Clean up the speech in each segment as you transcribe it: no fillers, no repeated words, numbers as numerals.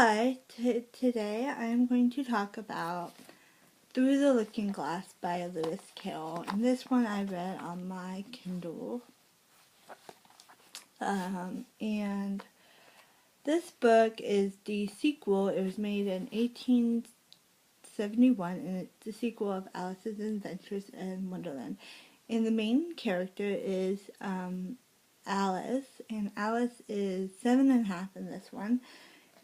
But today I'm going to talk about Through the Looking Glass by Lewis Carroll. And this one I read on my Kindle. And this book is the sequel. It was made in 1871, and it's the sequel of Alice's Adventures in Wonderland. And the main character is Alice, and Alice is 7.5 in this one.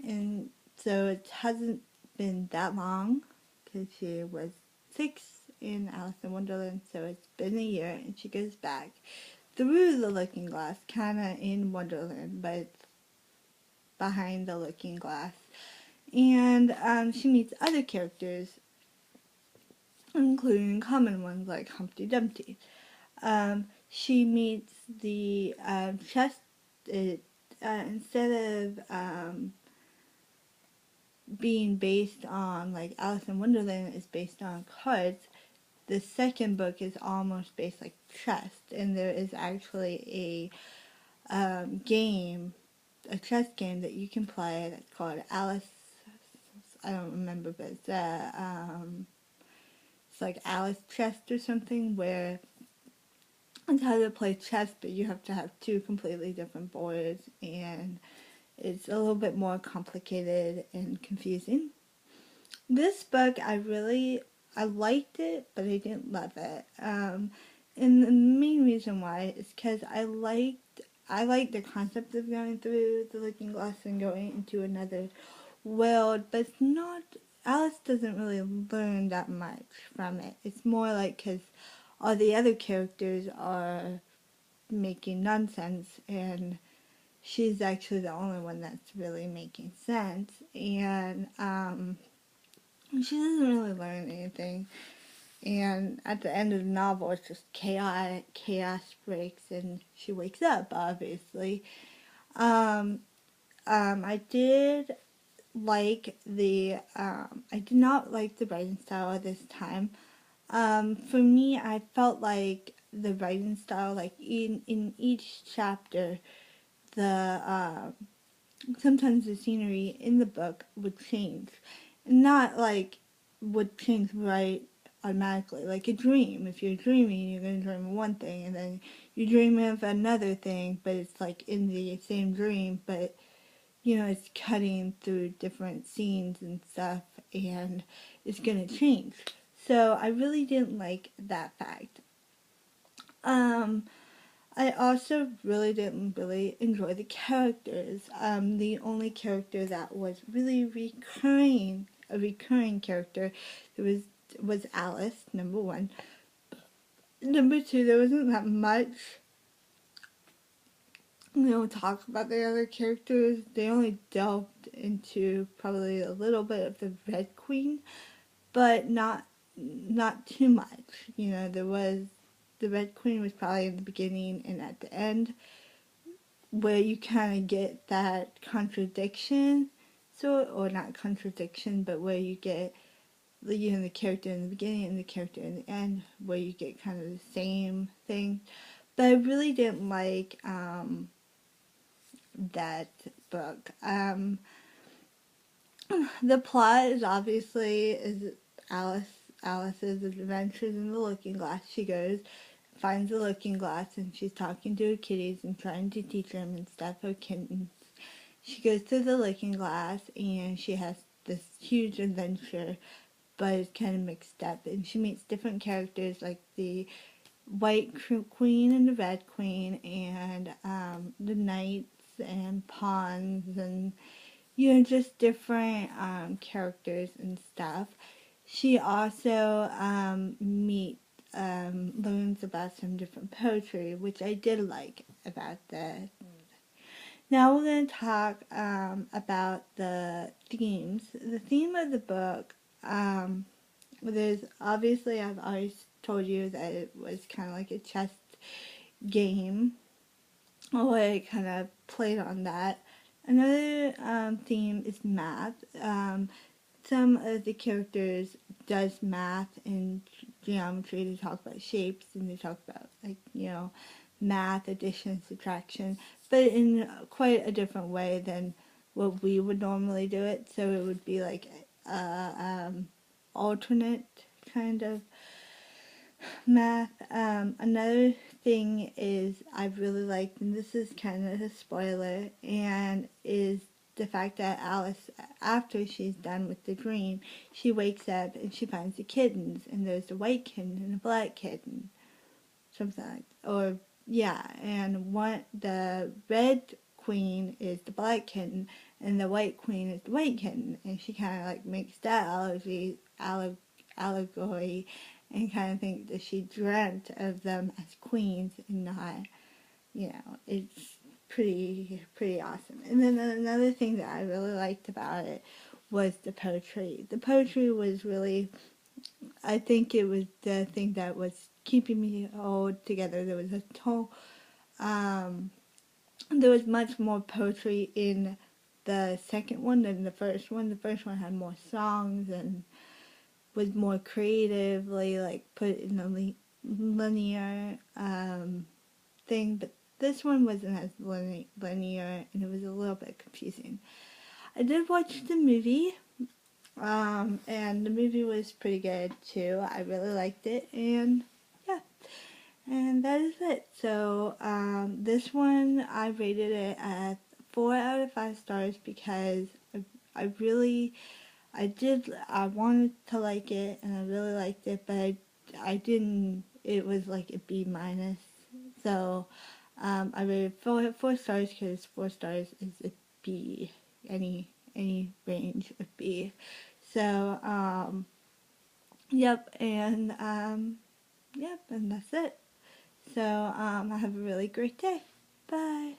And so it hasn't been that long because she was 6 in Alice in Wonderland, so it's been a year, and she goes back through the looking glass, kind of in Wonderland, but it's behind the looking glass. And she meets other characters, including common ones like Humpty Dumpty. She meets the chest, instead of being based on, like, Alice in Wonderland is based on cards, the second book is almost based like chess, and there is actually a game, a chess game that you can play that's called Alice, I don't remember, but it's like Alice Chess or something, where it's how to play chess, but you have to have two completely different boards, and it's a little bit more complicated and confusing. This book, I liked it, but I didn't love it. And the main reason why is because I liked the concept of going through the looking glass and going into another world, but it's not. Alice doesn't really learn that much from it. It's more like because all the other characters are making nonsense, and she's actually the only one that's really making sense, and she doesn't really learn anything. And at the end of the novel, it's just chaos breaks, and she wakes up, obviously. I did I did not like the writing style this time. For me, I felt like the writing style, like in each chapter, the sometimes the scenery in the book would change. Not like would change right automatically, like a dream. If you're dreaming, you're going to dream of one thing, and then you dream of another thing, but it's like in the same dream, but it's cutting through different scenes and stuff, and it's going to change. So I really didn't like that fact. I also really didn't really enjoy the characters. The only character that was really a recurring character, was Alice, number one. Number two, there wasn't that much, talk about the other characters. They only delved into probably a little bit of the Red Queen, but not too much. The Red Queen was probably in the beginning and at the end, where you kind of get that contradiction, or not contradiction, but where you get the character in the beginning and the character in the end, where you get kind of the same thing. But I really didn't like that book. The plot is obviously Alice's adventures in the looking glass. She finds the looking glass, and she's talking to her kitties and trying to teach them and stuff, her kittens. She goes through the looking glass, and she has this huge adventure, but it's kind of mixed up, and she meets different characters like the White Queen and the Red Queen, and the knights and pawns, and just different characters and stuff. She also learns about some different poetry, which I did like about this. Now we're going to talk about the themes. The theme of the book, there's obviously, I've always told you that it was kind of like a chess game, or it kind of played on that. Another theme is math. Some of the characters does math and geometry. They talk about shapes, and they talk about, math, addition, subtraction, but in quite a different way than what we would normally do it. So it would be like alternate kind of math. Another thing is I really liked, and this is kind of a spoiler, and is the fact that Alice, after she's done with the dream, she wakes up and she finds the kittens, and there's a white kitten and a black kitten, something like, or yeah, and the red queen is the black kitten, and the white queen is the white kitten, and she kind of like makes that allegory and kind of think that she dreamt of them as queens and not, it's pretty awesome. And then another thing that I really liked about it was the poetry. The poetry was really, I think it was the thing that was keeping me all together. Um, there was much more poetry in the second one than the first one. The first one had more songs and was more creatively like put in a linear thing, but this one wasn't as linear, and it was a little bit confusing. I did watch the movie, and the movie was pretty good too. I really liked it, and yeah, and that is it. So this one I rated it at 4 out of 5 stars because I really I wanted to like it, and I really liked it, but I didn't. It was like a B minus. So I rated four stars because 4 stars is a B, any range of B. So yep, and that's it. So I have a really great day. Bye.